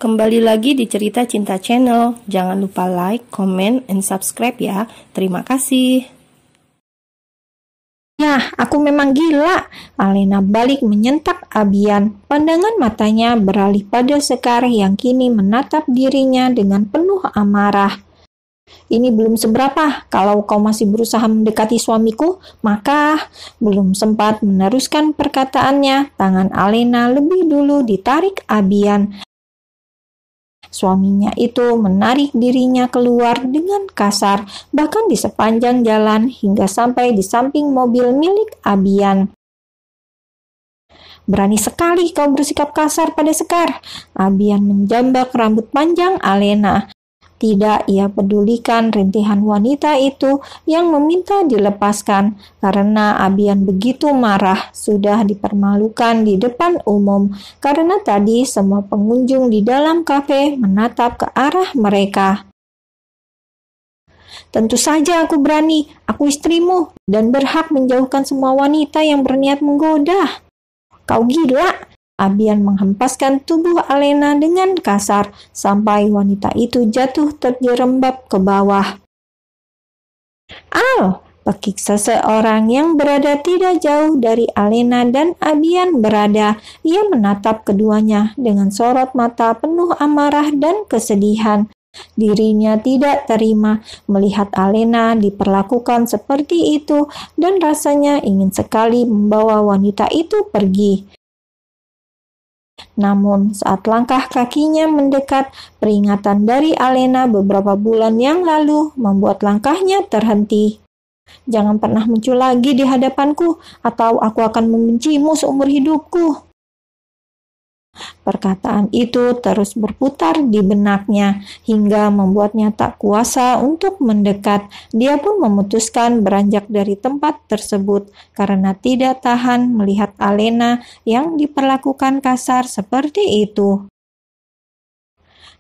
Kembali lagi di Cerita Cinta Channel. Jangan lupa like, comment, and subscribe ya. Terima kasih. Yah, aku memang gila. Alena balik menyentak Abian. Pandangan matanya beralih pada Sekar yang kini menatap dirinya dengan penuh amarah. Ini belum seberapa. Kalau kau masih berusaha mendekati suamiku, maka belum sempat meneruskan perkataannya. Tangan Alena lebih dulu ditarik Abian. Suaminya itu menarik dirinya keluar dengan kasar, bahkan di sepanjang jalan hingga sampai di samping mobil milik Abian. Berani sekali kau bersikap kasar pada Sekar. Abian menjambak rambut panjang Alena. Tidak ia pedulikan rintihan wanita itu yang meminta dilepaskan karena Abian begitu marah, sudah dipermalukan di depan umum karena tadi semua pengunjung di dalam kafe menatap ke arah mereka. Tentu saja aku berani, aku istrimu dan berhak menjauhkan semua wanita yang berniat menggoda. Kau gila. Abian menghempaskan tubuh Alena dengan kasar sampai wanita itu jatuh terjerembab ke bawah. Al! Pekik seseorang yang berada tidak jauh dari Alena dan Abian berada. Ia menatap keduanya dengan sorot mata penuh amarah dan kesedihan. Dirinya tidak terima melihat Alena diperlakukan seperti itu dan rasanya ingin sekali membawa wanita itu pergi. Namun saat langkah kakinya mendekat, peringatan dari Alena beberapa bulan yang lalu membuat langkahnya terhenti. Jangan pernah muncul lagi di hadapanku atau aku akan membencimu seumur hidupku. Perkataan itu terus berputar di benaknya hingga membuatnya tak kuasa untuk mendekat. Dia pun memutuskan beranjak dari tempat tersebut karena tidak tahan melihat Alena yang diperlakukan kasar seperti itu.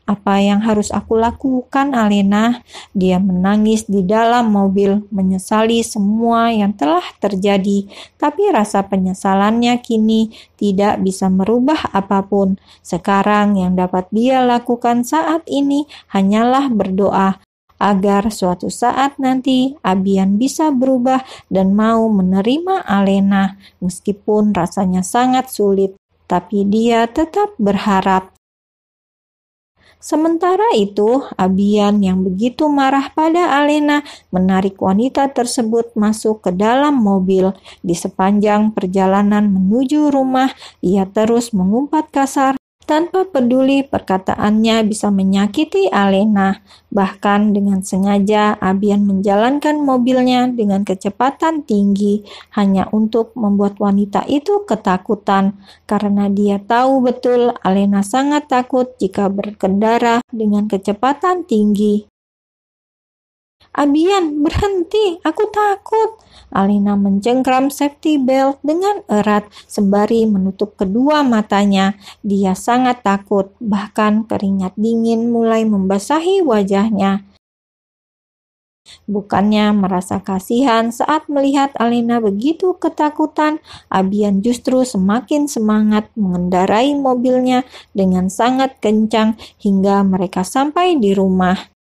Apa yang harus aku lakukan, Alena? Dia menangis di dalam mobil, menyesali semua yang telah terjadi. Tapi rasa penyesalannya kini tidak bisa merubah apapun. Sekarang yang dapat dia lakukan saat ini hanyalah berdoa agar suatu saat nanti Abian bisa berubah dan mau menerima Alena. Meskipun rasanya sangat sulit, tapi dia tetap berharap. Sementara itu, Abian yang begitu marah pada Alena menarik wanita tersebut masuk ke dalam mobil. Di sepanjang perjalanan menuju rumah, ia terus mengumpat kasar tanpa peduli perkataannya bisa menyakiti Alena. Bahkan dengan sengaja, Abian menjalankan mobilnya dengan kecepatan tinggi hanya untuk membuat wanita itu ketakutan karena dia tahu betul Alena sangat takut jika berkendara dengan kecepatan tinggi. Abian, berhenti, aku takut. Alena mencengkram safety belt dengan erat sembari menutup kedua matanya. Dia sangat takut, bahkan keringat dingin mulai membasahi wajahnya. Bukannya merasa kasihan saat melihat Alena begitu ketakutan, Abian justru semakin semangat mengendarai mobilnya dengan sangat kencang hingga mereka sampai di rumah.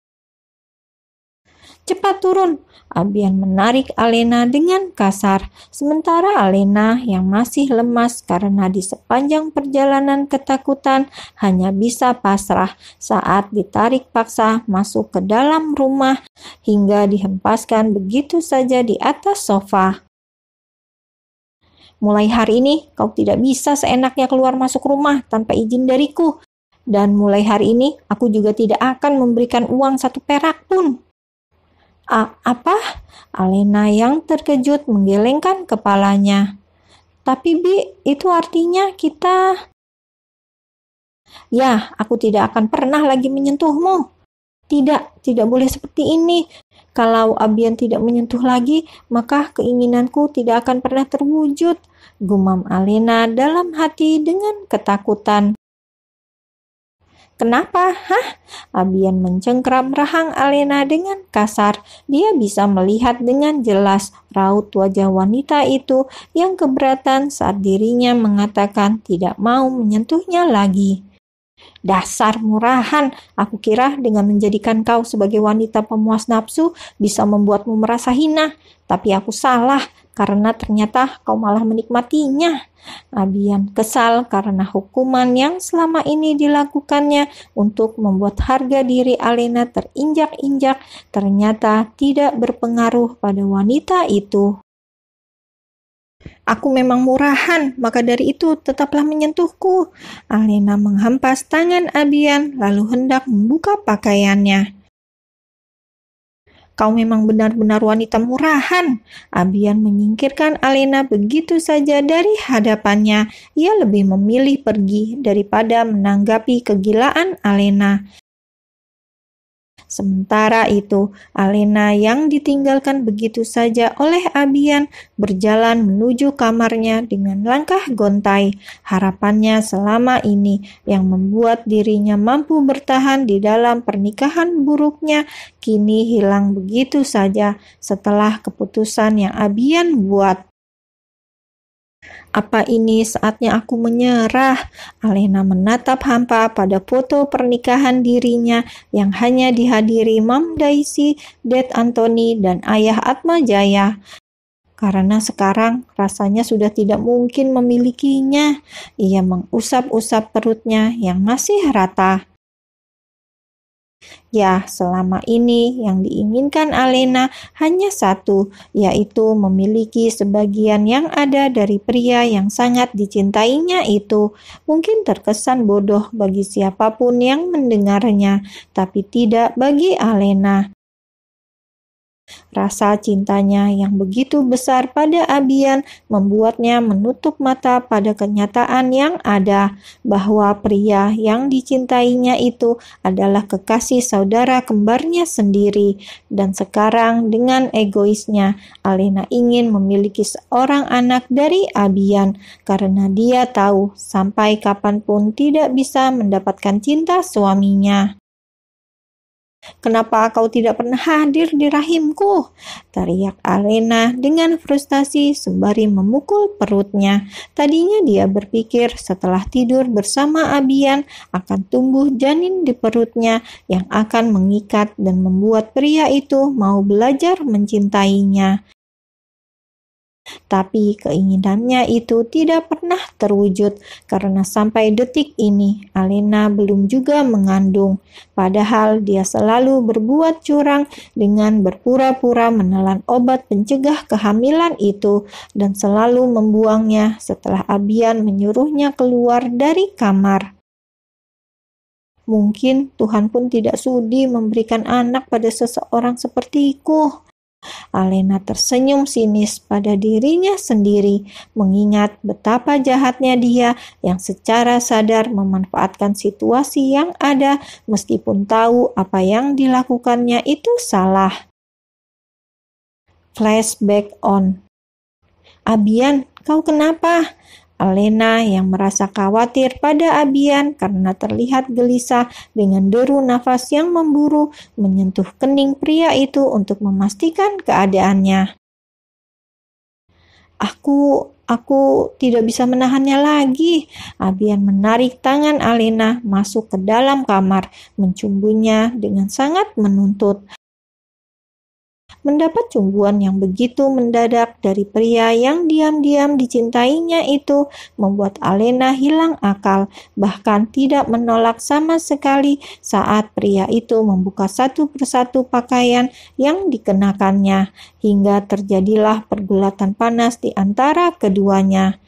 Cepat turun, Abian menarik Alena dengan kasar. Sementara Alena yang masih lemas karena di sepanjang perjalanan ketakutan hanya bisa pasrah saat ditarik paksa masuk ke dalam rumah hingga dihempaskan begitu saja di atas sofa. Mulai hari ini kau tidak bisa seenaknya keluar masuk rumah tanpa izin dariku. Dan mulai hari ini aku juga tidak akan memberikan uang 1 perak pun. Apa? Alena yang terkejut menggelengkan kepalanya. Tapi Bi, itu artinya kita... Ya, aku tidak akan pernah lagi menyentuhmu. Tidak boleh seperti ini. Kalau Abian tidak menyentuh lagi, maka keinginanku tidak akan pernah terwujud, gumam Alena dalam hati dengan ketakutan. Kenapa? Hah? Abian mencengkram rahang Alena dengan kasar. Dia bisa melihat dengan jelas raut wajah wanita itu yang keberatan saat dirinya mengatakan tidak mau menyentuhnya lagi. Dasar murahan, aku kira dengan menjadikan kau sebagai wanita pemuas nafsu bisa membuatmu merasa hina. Tapi aku salah, karena ternyata kau malah menikmatinya. Abian kesal karena hukuman yang selama ini dilakukannya untuk membuat harga diri Alena terinjak-injak ternyata tidak berpengaruh pada wanita itu. Aku memang murahan, maka dari itu tetaplah menyentuhku. Alena menghempas tangan Abian lalu hendak membuka pakaiannya. Kau memang benar-benar wanita murahan. Abian menyingkirkan Alena begitu saja dari hadapannya. Ia lebih memilih pergi daripada menanggapi kegilaan Alena. Sementara itu, Alena yang ditinggalkan begitu saja oleh Abian berjalan menuju kamarnya dengan langkah gontai. Harapannya selama ini yang membuat dirinya mampu bertahan di dalam pernikahan buruknya kini hilang begitu saja setelah keputusan yang Abian buat. Apa ini saatnya aku menyerah? Alena menatap hampa pada foto pernikahan dirinya yang hanya dihadiri Mam Daisy, Ded Anthony, dan Ayah Atma Jaya. Karena sekarang rasanya sudah tidak mungkin memilikinya. Ia mengusap-usap perutnya yang masih rata. Ya, selama ini yang diinginkan Alena hanya satu, yaitu memiliki sebagian yang ada dari pria yang sangat dicintainya itu. Mungkin terkesan bodoh bagi siapapun yang mendengarnya, tapi tidak bagi Alena. Rasa cintanya yang begitu besar pada Abian membuatnya menutup mata pada kenyataan yang ada, bahwa pria yang dicintainya itu adalah kekasih saudara kembarnya sendiri. Dan sekarang dengan egoisnya, Alena ingin memiliki seorang anak dari Abian, karena dia tahu sampai kapanpun tidak bisa mendapatkan cinta suaminya. Kenapa kau tidak pernah hadir di rahimku? Teriak Alena dengan frustasi sembari memukul perutnya. Tadinya dia berpikir setelah tidur bersama Abian akan tumbuh janin di perutnya yang akan mengikat dan membuat pria itu mau belajar mencintainya. Tapi keinginannya itu tidak pernah terwujud karena sampai detik ini Alena belum juga mengandung. Padahal dia selalu berbuat curang dengan berpura-pura menelan obat pencegah kehamilan itu dan selalu membuangnya setelah Abian menyuruhnya keluar dari kamar. Mungkin Tuhan pun tidak sudi memberikan anak pada seseorang sepertiku. Alena tersenyum sinis pada dirinya sendiri, mengingat betapa jahatnya dia yang secara sadar memanfaatkan situasi yang ada meskipun tahu apa yang dilakukannya itu salah. Flashback on. Abian, kau kenapa? Alena yang merasa khawatir pada Abian karena terlihat gelisah dengan deru nafas yang memburu menyentuh kening pria itu untuk memastikan keadaannya. Aku tidak bisa menahannya lagi. Abian menarik tangan Alena masuk ke dalam kamar, mencumbunya dengan sangat menuntut. Mendapat cumbuan yang begitu mendadak dari pria yang diam-diam dicintainya itu membuat Alena hilang akal, bahkan tidak menolak sama sekali saat pria itu membuka satu persatu pakaian yang dikenakannya, hingga terjadilah pergulatan panas di antara keduanya.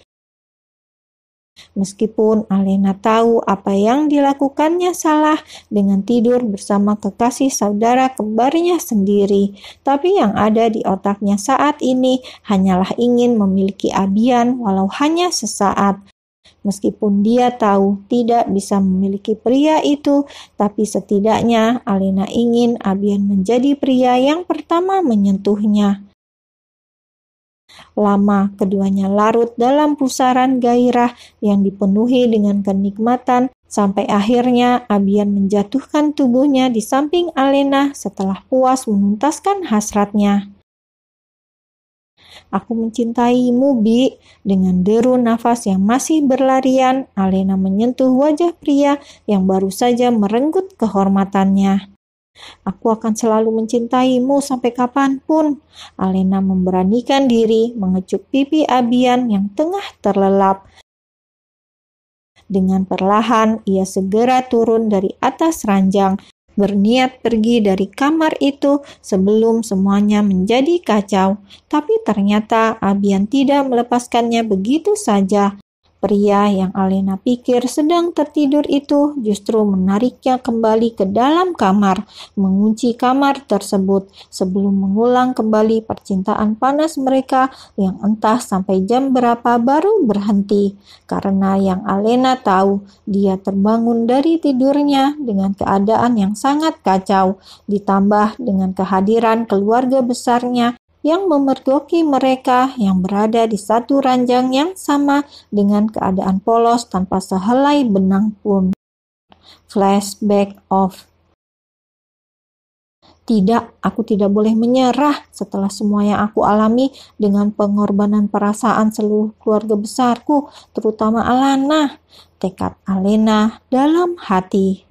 Meskipun Alena tahu apa yang dilakukannya salah dengan tidur bersama kekasih saudara kembarnya sendiri, tapi yang ada di otaknya saat ini hanyalah ingin memiliki Abian walau hanya sesaat. Meskipun dia tahu tidak bisa memiliki pria itu, tapi setidaknya Alena ingin Abian menjadi pria yang pertama menyentuhnya. Lama keduanya larut dalam pusaran gairah yang dipenuhi dengan kenikmatan sampai akhirnya Abian menjatuhkan tubuhnya di samping Alena setelah puas menuntaskan hasratnya. Aku mencintaimu, Bi. Dengan deru nafas yang masih berlarian, Alena menyentuh wajah pria yang baru saja merenggut kehormatannya. Aku akan selalu mencintaimu sampai kapanpun. Alena memberanikan diri mengecup pipi Abian yang tengah terlelap. Dengan perlahan, ia segera turun dari atas ranjang, berniat pergi dari kamar itu sebelum semuanya menjadi kacau. Tapi ternyata Abian tidak melepaskannya begitu saja. Pria yang Alena pikir sedang tertidur itu justru menariknya kembali ke dalam kamar, mengunci kamar tersebut sebelum mengulang kembali percintaan panas mereka yang entah sampai jam berapa baru berhenti. Karena yang Alena tahu, dia terbangun dari tidurnya dengan keadaan yang sangat kacau, ditambah dengan kehadiran keluarga besarnya yang memergoki mereka yang berada di satu ranjang yang sama dengan keadaan polos tanpa sehelai benang pun. Flashback off. Tidak, aku tidak boleh menyerah setelah semua yang aku alami dengan pengorbanan perasaan seluruh keluarga besarku, terutama Alana. Tekad Alena dalam hati.